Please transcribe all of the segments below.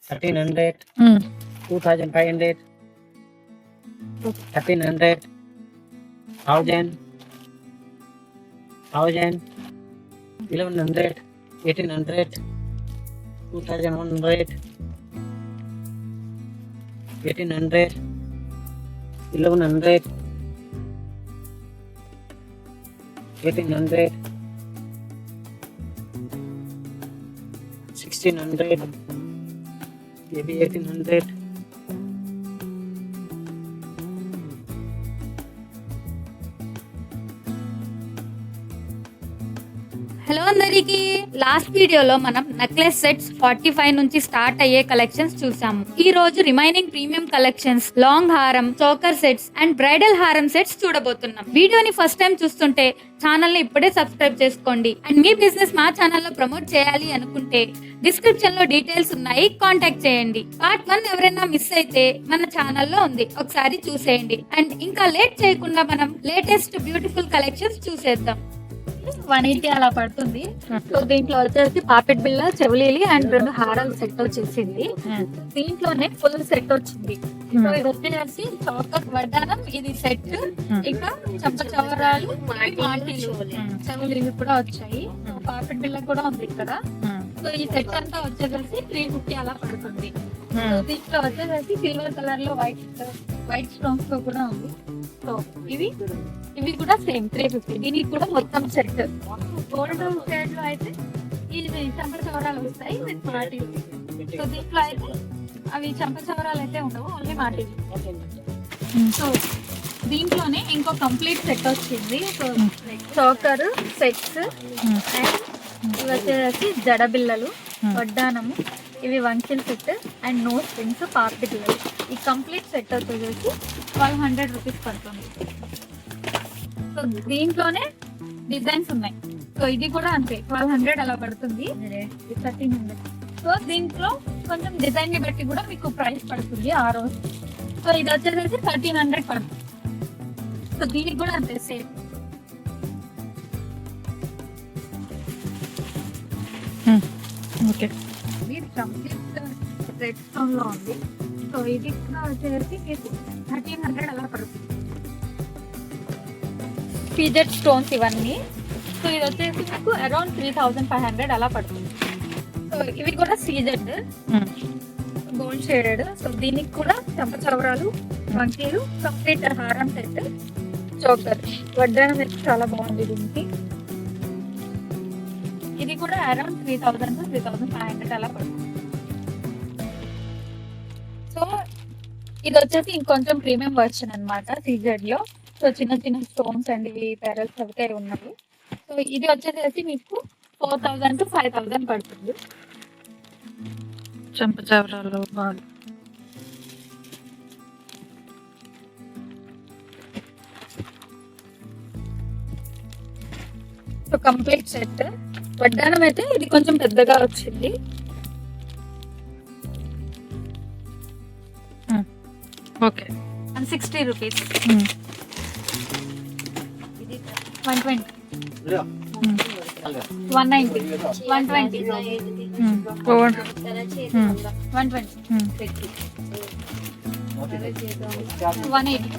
1300, 2500, 1300, 1000, 1100, 1800, 2100, 1800, 1100, 1800, 1600, maybe 1800. Hello అందరికి, last వీడియోలో మనం నెక్లెస్ సెట్స్ 45 నుంచి స్టార్ట్ అయ్యే కలెక్షన్స్ చూసాము. ఈ రోజు రిమైనింగ్ ప్రీమియం కలెక్షన్స్, లాంగ్ హారం, చోకర్ సెట్స్ అండ్ బ్రైడల్ హారం సెట్స్ చూడబోతున్నాం. వీడియోని ఫస్ట్ టైం చూస్తుంటే ఛానల్ ని ఇప్పుడే సబ్స్క్రైబ్ చేసుకోండి. అండ్ మీ బిజినెస్ మా ఛానల్లో ప్రమోట్ చేయాలి అనుకుంటే డిస్క్రిప్షన్ లో డీటెయిల్స్ ఉన్నాయి, కాంటాక్ట్ చేయండి. పార్ట్ 1 ఎవరైనా మిస్ అయితే మన ఛానల్లో ఉంది, ఒకసారి చూసేయండి. అండ్ ఇంకా లేట్ చేయకుండా మనం లేటెస్ట్ బ్యూటిఫుల్ కలెక్షన్స్ చూసేద్దాం. 180 అలా పడుతుంది. సో దీంట్లో వచ్చేసి పాపెట్ బిల్ల, చెవులీలి అండ్ 2 హారాల సెట్ వచ్చేసింది. దీంట్లోనే ఫుల్ సెట్ వచ్చింది. సో ఇది వచ్చేసి చౌకట్ వడ్డానం, ఇది సెట్, ఇంకా చంప చవరాలు, మాటీలు, చెవులీలు కూడా వచ్చాయి. పాపెట్ బిల్ల కూడా ఉంది ఇక్కడ. సో ఈ సెట్ అంతా వచ్చేసి 350 అలా పడుతుంది. సో దీంట్లో వచ్చేసి సిల్వర్ కలర్ లో వైట్ స్టోన్స్ తో కూడా ఉంది. సో ఇవి కూడా సేమ్ 350. దీనికి కూడా మొత్తం సెట్. గోల్డ్ సెట్ లో అయితే ఇది చంప చవరాలు వస్తాయి విత్ మాటీలు. సో దీంట్లో అయితే అవి చంప చవరాలు అయితే ఉండవు, ఓన్లీ మాటీలు. సో దీంట్లోనే ఇంకో కంప్లీట్ సెట్ వచ్చింది. సో చోకర్ సెట్స్ అండ్ ఇవి వచ్చేసి జడబిల్లలు, వడ్డానము, ఇవి వంకిల్ సెట్ అండ్ నోస్ రింగ్స్, పాపి బిల్లలు. ఈ కంప్లీట్ సెట్ వచ్చేసి 1200 రూపీస్ పడుతుంది. సో దీంట్లోనే డిజైన్స్ ఉన్నాయి. సో ఇది కూడా అంతే 1200 అలా పడుతుంది, 1300. సో దీంట్లో కొంచెం డిజైన్ ని బట్టి కూడా మీకు ప్రైస్ పడుతుంది ఆ రోజు. సో ఇది వచ్చేసి 1300 పడుతుంది. సో దీనికి కూడా అంతే సేమ్. ఓకే, ఇది కంప్లీట్ రెడ్ స్టోన్ లో ఉంది. సో ఇది కూడా వచ్చేసి 1300 అలా పడుతుంది. ఫీజెడ్ స్టోన్స్ ఇవన్నీ. సో ఇది వచ్చేసి మీకు అరౌండ్ 3500 అలా పడుతుంది. సో ఇవి కూడా సీజెడ్ గోల్డ్ షేడెడ్. సో దీనికి కూడా చంప చవరాలు, వంకీలు, కంప్లీట్ హారం సెట్, చోకర్, వడ్డానం అయితే చాలా బాగుంది. దీనికి ఇది కూడా అరౌండ్ 3000 to 3500 అలా పడుతుంది. సో ఇది వచ్చేసి ఇంకొంచెం ప్రీమియం వర్షన్ అన్నమాట సీజెడ్ లో. సో చిన్న చిన్న స్టోన్స్ అండ్ ఇవి పెరల్స్ అవి ఉన్నాయి. సో ఇది వచ్చేసి మీకు 4000 to 5000 పడుతుంది. చంపచవరాలు బాగా. So complete set. వడ్డానం అయితే ఇది కొంచెం పెద్దగా వచ్చింది. Okay, 160 rupees. 120, 190, 120, 120, 180.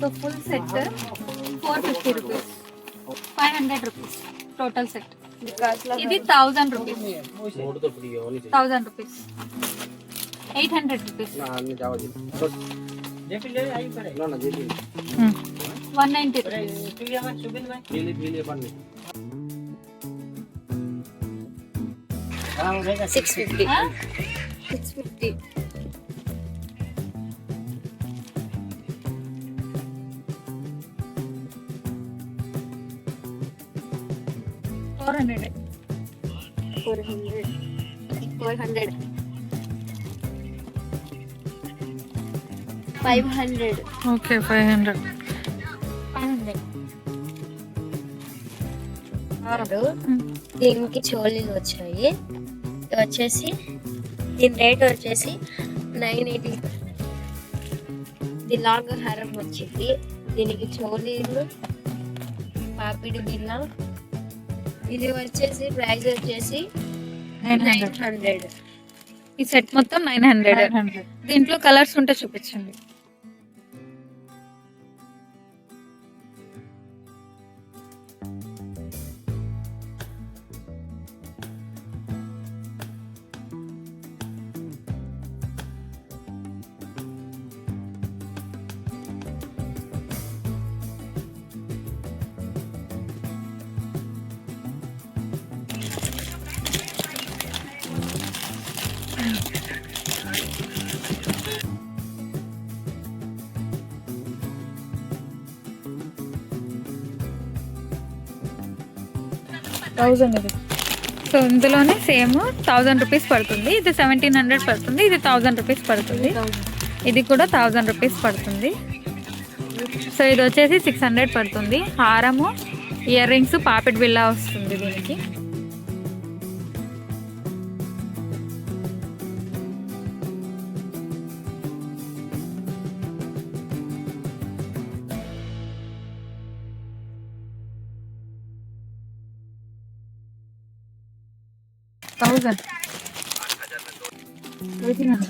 So full set 450 rupees, 500 rupees total set. ఇది 1000 rupees, 1000 rupees, 800 rupees, 190 rupees. 650. 650. $400. 400. 500. Okay, 500. 500. దీనికి చోలీలు వచ్చాయి. ఇది వచ్చేసి దీని రేట్ వచ్చేసి 980. ఇది లాంగ్ హారం వచ్చింది. దీనికి చోలీలు, పాపిడి బిల్ల, ఇది వచ్చేసి ప్రైస్ వచ్చేసి 900. 900. ఈ సెట్ మొత్తం 900. 900. దీంట్లో కలర్స్ ఉంటే చూపించండి. ఇది సో ఇందులోనే సేమ్ 1000 రూపీస్ పడుతుంది. ఇది 1700 పడుతుంది. ఇది 1000 రూపీస్ పడుతుంది. ఇది కూడా 1000 రూపీస్ పడుతుంది. సో ఇది వచ్చేసి 600 పడుతుంది. హారము, ఇయర్ రింగ్స్, పాపెట్ బిల్లా వస్తుంది దీనికి. థౌసండ్ 1200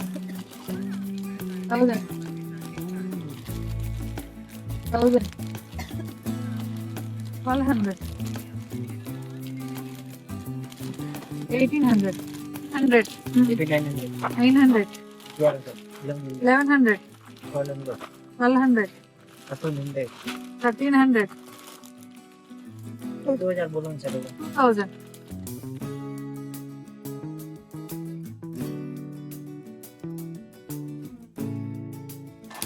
1800 100 900 1100 1200 1300 बोलो चलो 2000.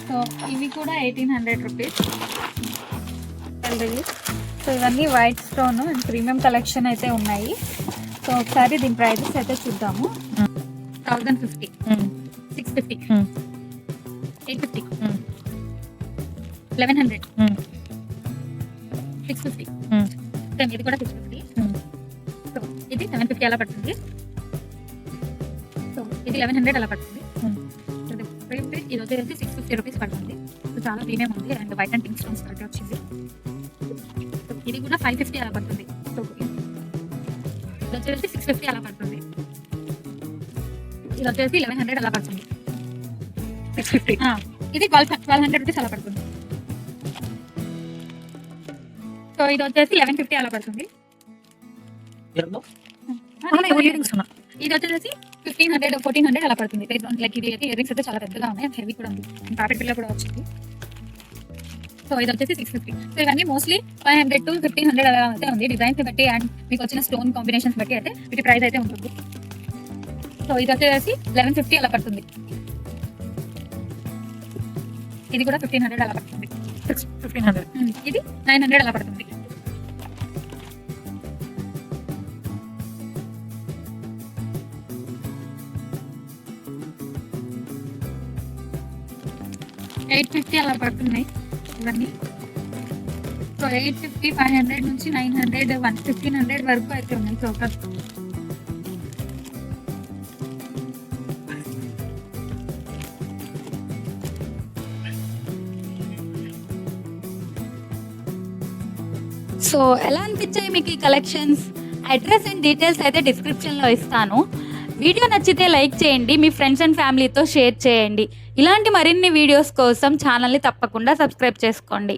సో ఇవి కూడా 1800 రూపీస్. సో ఇవన్నీ white stone and premium collection అయితే ఉన్నాయి. సో ఒకసారి దీని ప్రైజెస్ అయితే చూద్దాము. 1050, 650, 850, 1100, 650. సేమ్ ఇది కూడా 650. సో ఇది 750 అలా పడుతుంది. సో ఇది 1100 అలా పడుతుంది. ఇది వచ్చేసి 650 రూపీస్ పడుతుంది. సో చాలా ప్రీమియం ఉంది and white and pink stones correct వచ్చింది. ఇది కూడా 550 అలా పడుతుంది. సో ఇది వచ్చేసి 650 అలా పడుతుంది. ఇది వచ్చేసి 1100 అలా పడుతుంది. 650. ఇది 1200 రూపీస్ అలా పడుతుంది. సో ఇది వచ్చేసి 1150 అలా పడుతుంది. ఇది వచ్చేసి 1500, 1400 అలా పడుతుంది. లైక్ ఇది అయితే ఇయర్ రింగ్స్ అయితే చాలా పెద్దగా ఉన్నాయి అండ్ హెవీ కూడా ఉంది. పాపెట్ బిల్ల కూడా వచ్చింది. సో ఇది వచ్చేసి 650. సో ఇవన్నీ మోస్ట్లీ 500 to 1500 అలా అయితే ఉంది. డిజైన్స్ బట్టి అండ్ మీకు వచ్చిన స్టోన్ కాంబినేషన్స్ బట్టి అయితే వీటి ప్రైస్ అయితే ఉంటుంది. సో ఇది వచ్చేసి 1150 అలా పడుతుంది. ఇది కూడా 1500 అలా పడుతుంది. 1500. ఇది 900 అలా పడుతుంది. $850 అలా పడుతున్నాయి ఇవన్నీ. సో 850, 500 నుంచి 900, 1500 వరకు అయితే ఉన్నాయి చోకర్స్. సో ఎలా అనిపించాయి మీకు ఈ కలెక్షన్స్? అడ్రస్ అండ్ డీటెయిల్స్ అయితే డిస్క్రిప్షన్లో ఇస్తాను. వీడియో నచ్చితే లైక్ చేయండి, మీ ఫ్రెండ్స్ అండ్ ఫ్యామిలీతో షేర్ చేయండి. ఇలాంటి మరిన్ని వీడియోస్ కోసం ఛానల్ని తప్పకుండా సబ్స్క్రైబ్ చేసుకోండి.